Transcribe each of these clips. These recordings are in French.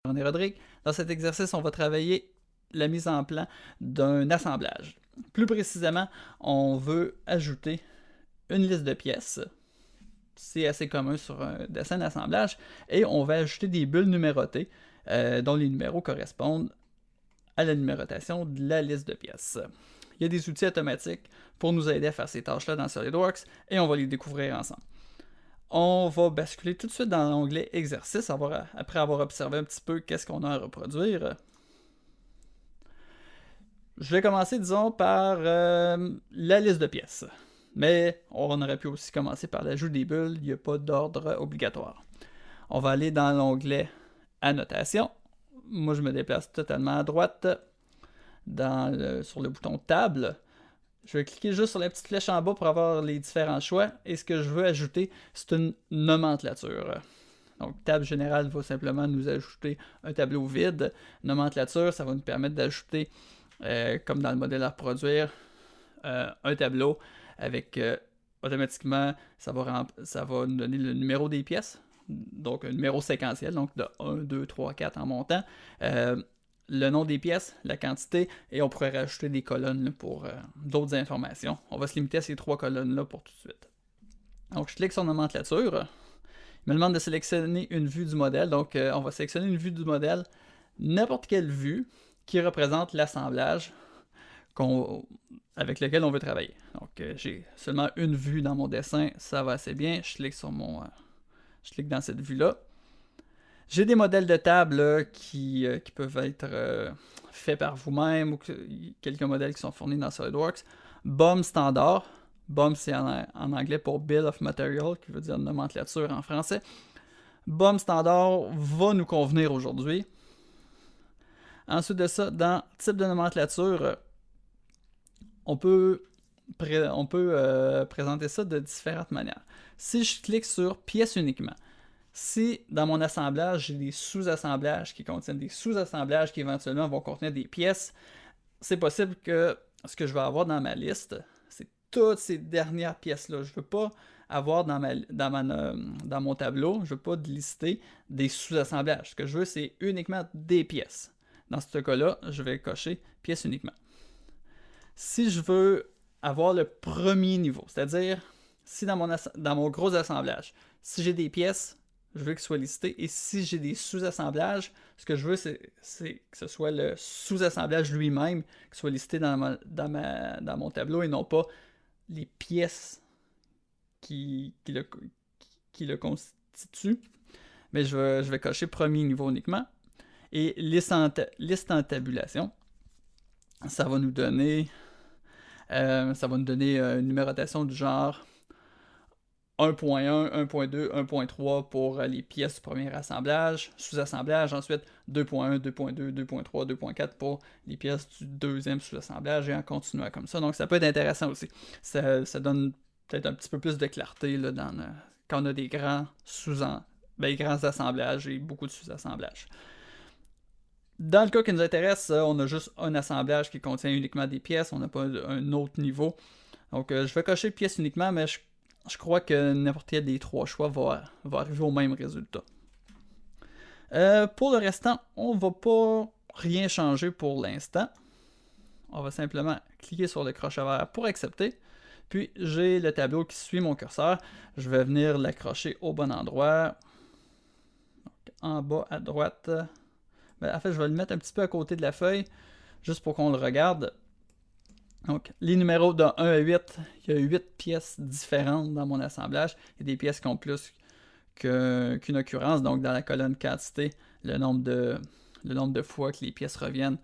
René Rodrigue. Dans cet exercice, on va travailler la mise en plan d'un assemblage. Plus précisément, on veut ajouter une liste de pièces. C'est assez commun sur un dessin d'assemblage. Et on va ajouter des bulles numérotées dont les numéros correspondent à la numérotation de la liste de pièces. Il y a des outils automatiques pour nous aider à faire ces tâches-là dans SolidWorks et on va les découvrir ensemble. On va basculer tout de suite dans l'onglet Exercice après avoir observé un petit peu qu'est-ce qu'on a à reproduire. Je vais commencer, disons, par la liste de pièces. Mais on aurait pu aussi commencer par l'ajout des bulles, il n'y a pas d'ordre obligatoire. On va aller dans l'onglet Annotation. Moi, je me déplace totalement à droite sur le bouton Table. Je vais cliquer juste sur la petite flèche en bas pour avoir les différents choix. Et ce que je veux ajouter, c'est une nomenclature. Donc, Table générale va simplement nous ajouter un tableau vide. Nomenclature, ça va nous permettre d'ajouter, comme dans le modèle à reproduire, un tableau avec automatiquement, ça va nous donner le numéro des pièces. Donc, un numéro séquentiel, donc de 1, 2, 3, 4 en montant. Le nom des pièces, la quantité, et on pourrait rajouter des colonnes là, pour d'autres informations. On va se limiter à ces 3 colonnes-là pour tout de suite. Donc, je clique sur nomenclature. Il me demande de sélectionner une vue du modèle. Donc, on va sélectionner une vue du modèle, n'importe quelle vue qui représente l'assemblage avec lequel on veut travailler. Donc, j'ai seulement une vue dans mon dessin, ça va assez bien. Je clique dans cette vue-là. J'ai des modèles de table qui peuvent être faits par vous-même ou quelques modèles qui sont fournis dans SolidWorks. BOM standard. BOM, c'est en anglais pour Bill of Material, qui veut dire nomenclature en français. BOM standard va nous convenir aujourd'hui. Ensuite de ça, dans type de nomenclature, on peut présenter ça de différentes manières. Si je clique sur pièce uniquement, si dans mon assemblage, j'ai des sous-assemblages qui contiennent des sous-assemblages qui éventuellement vont contenir des pièces, c'est possible que ce que je vais avoir dans ma liste, c'est toutes ces dernières pièces-là. Je ne veux pas avoir dans mon tableau, je ne veux pas lister des sous-assemblages. Ce que je veux, c'est uniquement des pièces. Dans ce cas-là, je vais cocher pièce uniquement. Si je veux avoir le premier niveau, c'est-à-dire si dans mon gros assemblage, si j'ai des pièces, je veux qu'ils soient listés. Et si j'ai des sous-assemblages, ce que je veux, c'est que ce soit le sous-assemblage lui-même qui soit listé dans mon tableau et non pas les pièces qui le constituent. Mais je vais cocher premier niveau uniquement. Et liste en tabulation, ça va nous donner une numérotation du genre 1.1, 1.2, 1.3 pour les pièces du premier assemblage, sous-assemblage, ensuite 2.1, 2.2, 2.3, 2.4 pour les pièces du deuxième sous-assemblage et en continuant comme ça. Donc ça peut être intéressant aussi. Ça donne peut-être un petit peu plus de clarté là, quand on a des grands grands assemblages et beaucoup de sous-assemblages. Dans le cas qui nous intéresse, on a juste un assemblage qui contient uniquement des pièces, on n'a pas un autre niveau. Donc je vais cocher pièces uniquement, mais je crois que n'importe quel des 3 choix va arriver au même résultat. Pour le restant, on ne va pas rien changer pour l'instant. On va simplement cliquer sur le crochet vert pour accepter. Puis j'ai le tableau qui suit mon curseur. Je vais venir l'accrocher au bon endroit. Donc, en bas à droite. En fait, je vais le mettre un petit peu à côté de la feuille, juste pour qu'on le regarde. Donc, les numéros de 1 à 8, il y a 8 pièces différentes dans mon assemblage. Il y a des pièces qui ont plus qu'une occurrence. Donc, dans la colonne quantité, le nombre de fois que les pièces reviennent,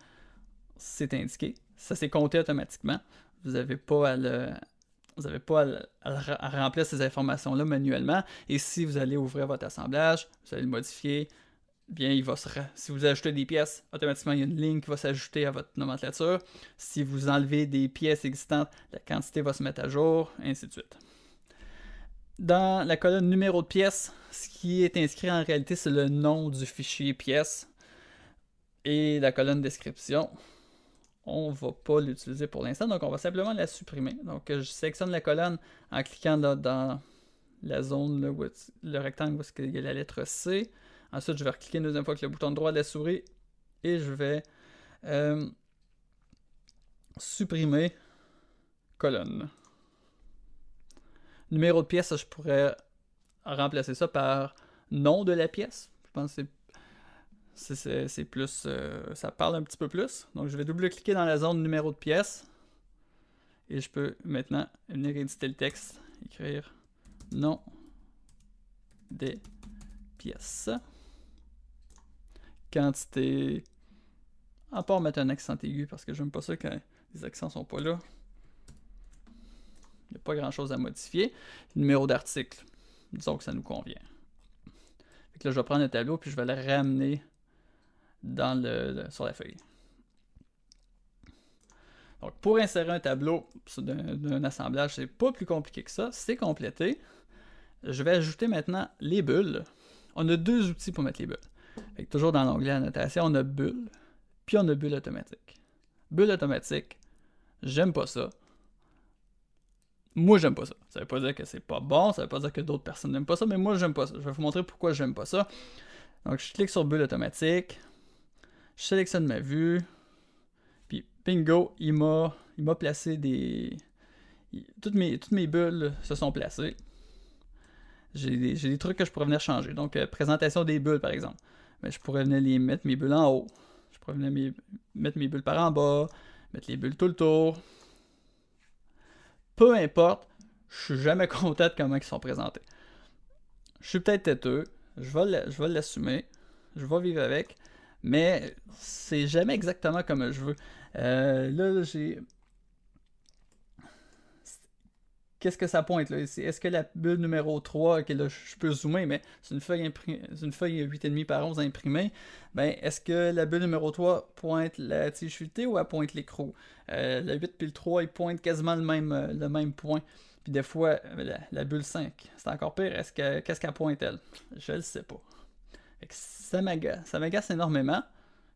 c'est indiqué. Ça, c'est compté automatiquement. Vous n'avez pas à remplir ces informations-là manuellement. Et si vous allez ouvrir votre assemblage, vous allez le modifier. Bien, si vous ajoutez des pièces, automatiquement, il y a une ligne qui va s'ajouter à votre nomenclature. Si vous enlevez des pièces existantes, la quantité va se mettre à jour, et ainsi de suite. Dans la colonne numéro de pièces, ce qui est inscrit en réalité, c'est le nom du fichier pièce. Et la colonne description, on ne va pas l'utiliser pour l'instant, donc on va simplement la supprimer. Donc, je sélectionne la colonne en cliquant dans la zone, le rectangle où il y a la lettre C. Ensuite, je vais recliquer une deuxième fois avec le bouton droit de la souris et je vais supprimer colonne. Numéro de pièce, je pourrais remplacer ça par nom de la pièce. Je pense que c'est plus... ça parle un petit peu plus. Donc, je vais double-cliquer dans la zone numéro de pièce. Et je peux maintenant venir éditer le texte. Écrire nom des pièces. Quantité... À part mettre un accent aigu, parce que j'aime pas ça quand les accents sont pas là. Il n'y a pas grand chose à modifier. Numéro d'article. Disons que ça nous convient. Fait que là, je vais prendre le tableau puis je vais le ramener dans sur la feuille. Donc, pour insérer un tableau d'un assemblage, c'est pas plus compliqué que ça. C'est complété. Je vais ajouter maintenant les bulles. On a deux outils pour mettre les bulles. Fait que toujours dans l'onglet annotation, on a bulle, puis on a bulle automatique. Bulle automatique, j'aime pas ça. Moi, j'aime pas ça. Ça veut pas dire que c'est pas bon, ça veut pas dire que d'autres personnes n'aiment pas ça, mais moi, j'aime pas ça. Je vais vous montrer pourquoi j'aime pas ça. Donc, je clique sur bulle automatique. Je sélectionne ma vue. Puis, bingo, il m'a placé des... Toutes mes bulles se sont placées. J'ai des trucs que je pourrais venir changer. Donc, présentation des bulles, par exemple. Mais je pourrais venir les mettre mes bulles en haut. Je pourrais venir mettre mes bulles par en bas. Mettre les bulles tout le tour. Peu importe, je suis jamais content de comment ils sont présentés. Je suis peut-être têteux, je vais l'assumer, je vais vivre avec, mais c'est jamais exactement comme je veux. Là, j'ai... Qu'est-ce que ça pointe là? Est-ce que la bulle numéro 3, que là, je peux zoomer, mais c'est une feuille 8,5 par 11 imprimée, ben, est-ce que la bulle numéro 3 pointe la tige filetée ou elle pointe l'écrou? La 8 puis le 3, ils pointent quasiment le même point. Puis des fois, la bulle 5, c'est encore pire. Qu'est-ce qu'elle pointe elle? Je le sais pas. Fait que ça m'agace énormément.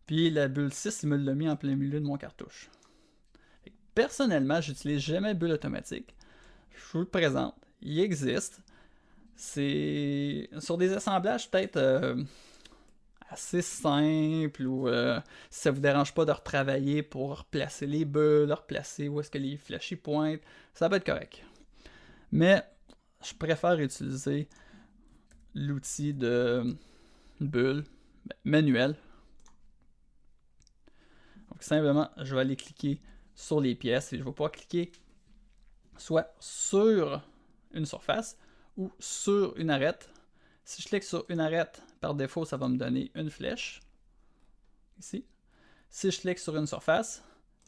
Puis la bulle 6, il me l'a mis en plein milieu de mon cartouche. Fait que personnellement, j'utilise jamais bulle automatique. Je vous le présente. Il existe. C'est sur des assemblages peut-être assez simples ou si ça vous dérange pas de retravailler pour replacer les bulles, replacer où est-ce que les flèches y pointent, ça va être correct. Mais je préfère utiliser l'outil de bulle manuel. Donc simplement, je vais aller cliquer sur les pièces et je vais pouvoir cliquer soit sur une surface ou sur une arête. Si je clique sur une arête, par défaut, ça va me donner une flèche. Ici. Si je clique sur une surface,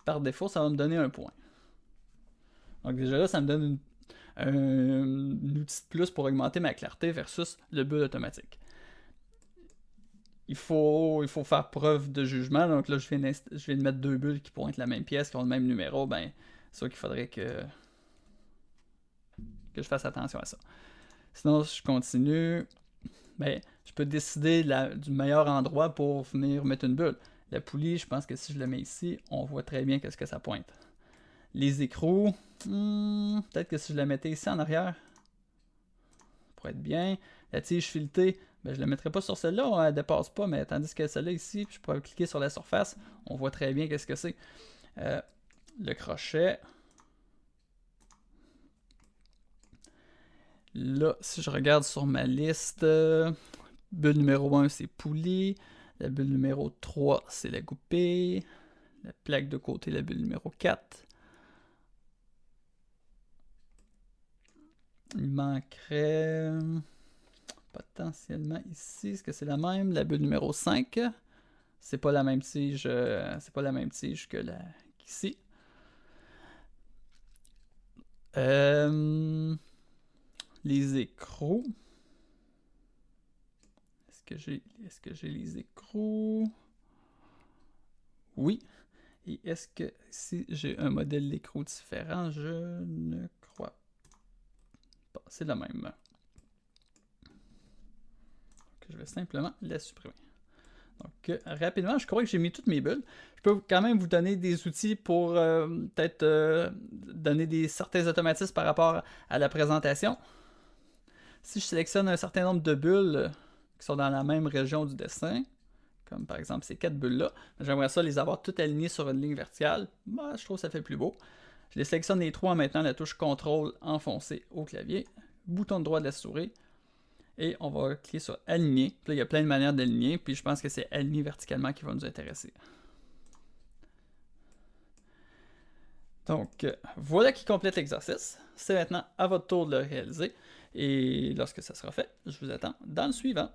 par défaut, ça va me donner un point. Donc déjà là, ça me donne un outil de plus pour augmenter ma clarté versus le bulle automatique. Il faut faire preuve de jugement. Donc là, je viens de mettre deux bulles qui pointent la même pièce, qui ont le même numéro. Ben, c'est sûr qu'il faudrait que je fasse attention à ça. Sinon, si je continue, ben, je peux décider du meilleur endroit pour venir mettre une bulle. La poulie, je pense que si je le mets ici, on voit très bien qu'est-ce que ça pointe. Les écrous, peut-être que si je la mettais ici en arrière, ça pourrait être bien. La tige filetée, ben, je ne la mettrais pas sur celle-là, elle ne dépasse pas, mais tandis que celle-là ici, je pourrais cliquer sur la surface, on voit très bien qu'est-ce que c'est. Le crochet. Là, si je regarde sur ma liste, bulle numéro 1, c'est poulie. La bulle numéro 3, c'est la goupille. La plaque de côté, la bulle numéro 4. Il manquerait potentiellement ici. Est-ce que c'est la même? La bulle numéro 5. C'est pas la même tige. C'est pas la même tige que qu'ici. Les écrous. Est-ce que j'ai les écrous? Oui. Et est-ce que si j'ai un modèle d'écrou différent, je ne crois pas. C'est le même. Donc, je vais simplement la supprimer. Donc, rapidement, je crois que j'ai mis toutes mes bulles. Je peux quand même vous donner des outils pour peut-être donner certains automatismes par rapport à la présentation. Si je sélectionne un certain nombre de bulles, qui sont dans la même région du dessin, comme par exemple ces 4 bulles-là. J'aimerais ça les avoir toutes alignées sur une ligne verticale. Bah, je trouve que ça fait plus beau. Je les sélectionne les 3 en maintenant la touche CTRL enfoncée au clavier, bouton droit de la souris, et on va cliquer sur aligner. Puis là, il y a plein de manières d'aligner, puis je pense que c'est aligner verticalement qui va nous intéresser. Donc, voilà qui complète l'exercice. C'est maintenant à votre tour de le réaliser. Et lorsque ça sera fait, je vous attends dans le suivant.